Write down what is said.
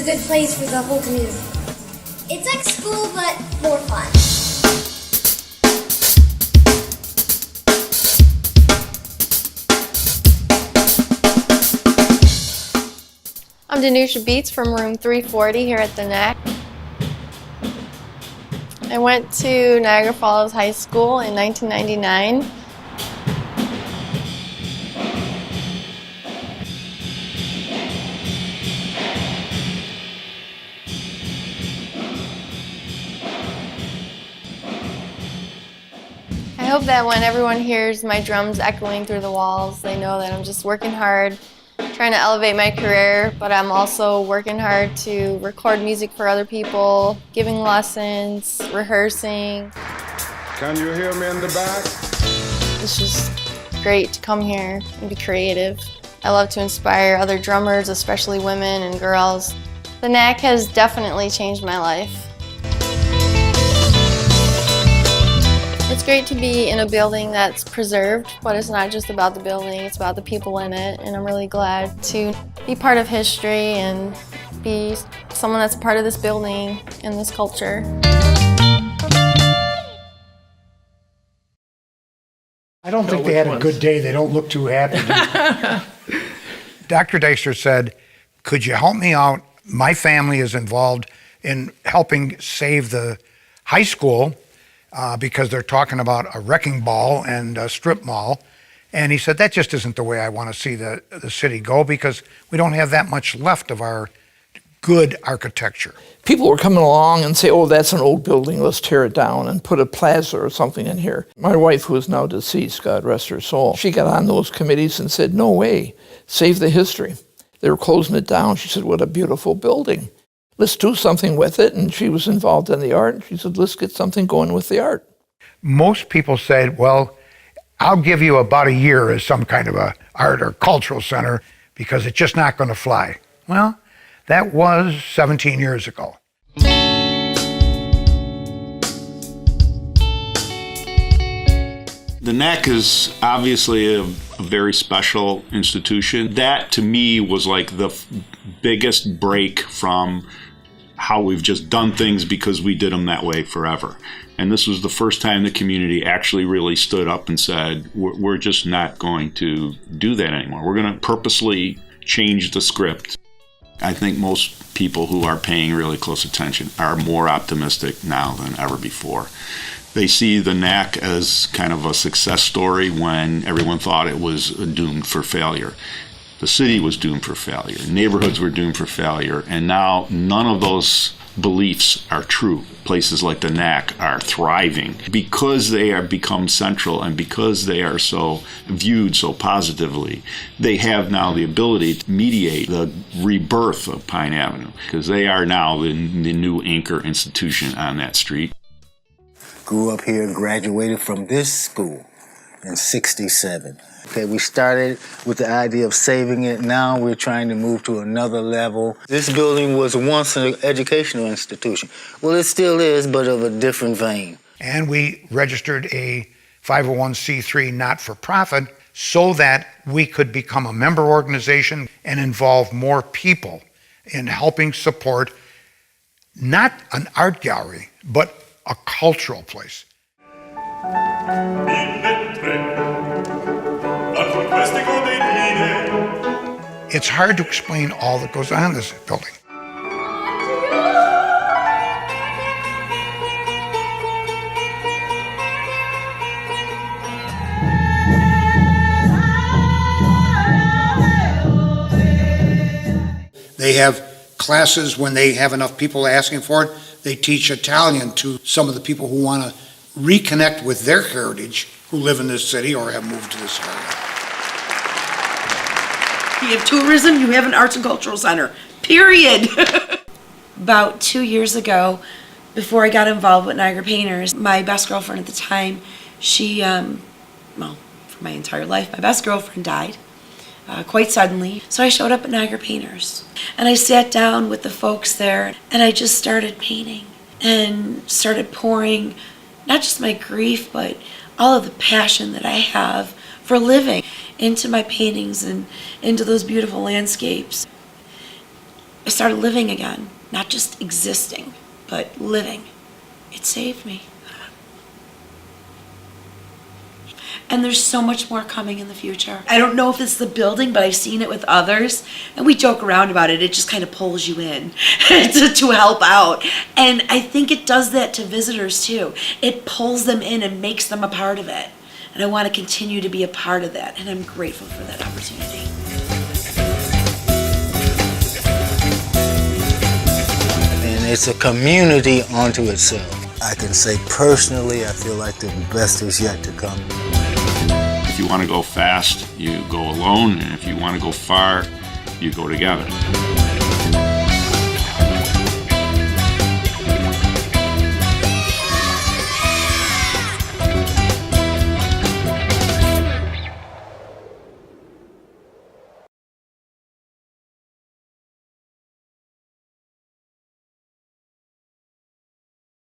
a good place for the whole community. It's like school, but more fun. I'm Tanisha Beats from room 340 here at the NACC. I went to Niagara Falls High School in 1999. I hope that when everyone hears my drums echoing through the walls, they know that I'm just working hard, trying to elevate my career, but I'm also working hard to record music for other people, giving lessons, rehearsing. Can you hear me in the back? It's just great to come here and be creative. I love to inspire other drummers, especially women and girls. The NACC has definitely changed my life. It's great to be in a building that's preserved, but it's not just about the building, it's about the people in it, and I'm really glad to be part of history and be someone that's part of this building and this culture. I don't think they had a good day. They don't look too happy. Dr. Deister said, could you help me out? My family is involved in helping save the high school because they're talking about a wrecking ball and a strip mall. And he said, that just isn't the way I want to see the city go, because we don't have that much left of our good architecture. People were coming along and say, oh, that's an old building, let's tear it down and put a plaza or something in here. My wife, who is now deceased, God rest her soul, she got on those committees and said, no way, save the history. They were closing it down. She said, what a beautiful building. Let's do something with it. And she was involved in the art. She said, let's get something going with the art. Most people said, well, I'll give you about a year as some kind of a art or cultural center because it's just not going to fly. Well, that was 17 years ago. The NACC is obviously a very special institution. That, to me, was like the biggest break from how we've just done things because we did them that way forever. And this was the first time the community actually really stood up and said, we're just not going to do that anymore. We're going to purposely change the script. I think most people who are paying really close attention are more optimistic now than ever before. They see the NACC as kind of a success story when everyone thought it was doomed for failure. The city was doomed for failure. Neighborhoods were doomed for failure. And now none of those beliefs are true. Places like the NACC are thriving because they have become central and because they are so viewed so positively. They have now the ability to mediate the rebirth of Pine Avenue because they are now the new anchor institution on that street. Grew up here, graduated from this school in '67. Okay, we started with the idea of saving it. Now we're trying to move to another level. This building was once an educational institution. Well, it still is, but of a different vein. And we registered a 501c3 not-for-profit so that we could become a member organization and involve more people in helping support not an art gallery, but a cultural place. It's hard to explain all that goes on in this building. They have classes when they have enough people asking for it. They teach Italian to some of the people who want to reconnect with their heritage, who live in this city or have moved to this area. You have tourism, you have an arts and cultural center, period. About 2 years ago, before I got involved with Niagara Painters, my best girlfriend at the time, she, well, for my entire life, my best girlfriend died quite suddenly. So I showed up at Niagara Painters and I sat down with the folks there and I just started painting and started pouring not just my grief, but all of the passion that I have for living into my paintings and into those beautiful landscapes. I started living again, not just existing, but living. It saved me. And there's so much more coming in the future. I don't know if it's the building, but I've seen it with others. And we joke around about it. It just kind of pulls you in to help out. And I think it does that to visitors too. It pulls them in and makes them a part of it. And I want to continue to be a part of that. And I'm grateful for that opportunity. And it's a community unto itself. I can say personally, I feel like the best is yet to come. If you want to go fast, you go alone, and if you want to go far, you go together.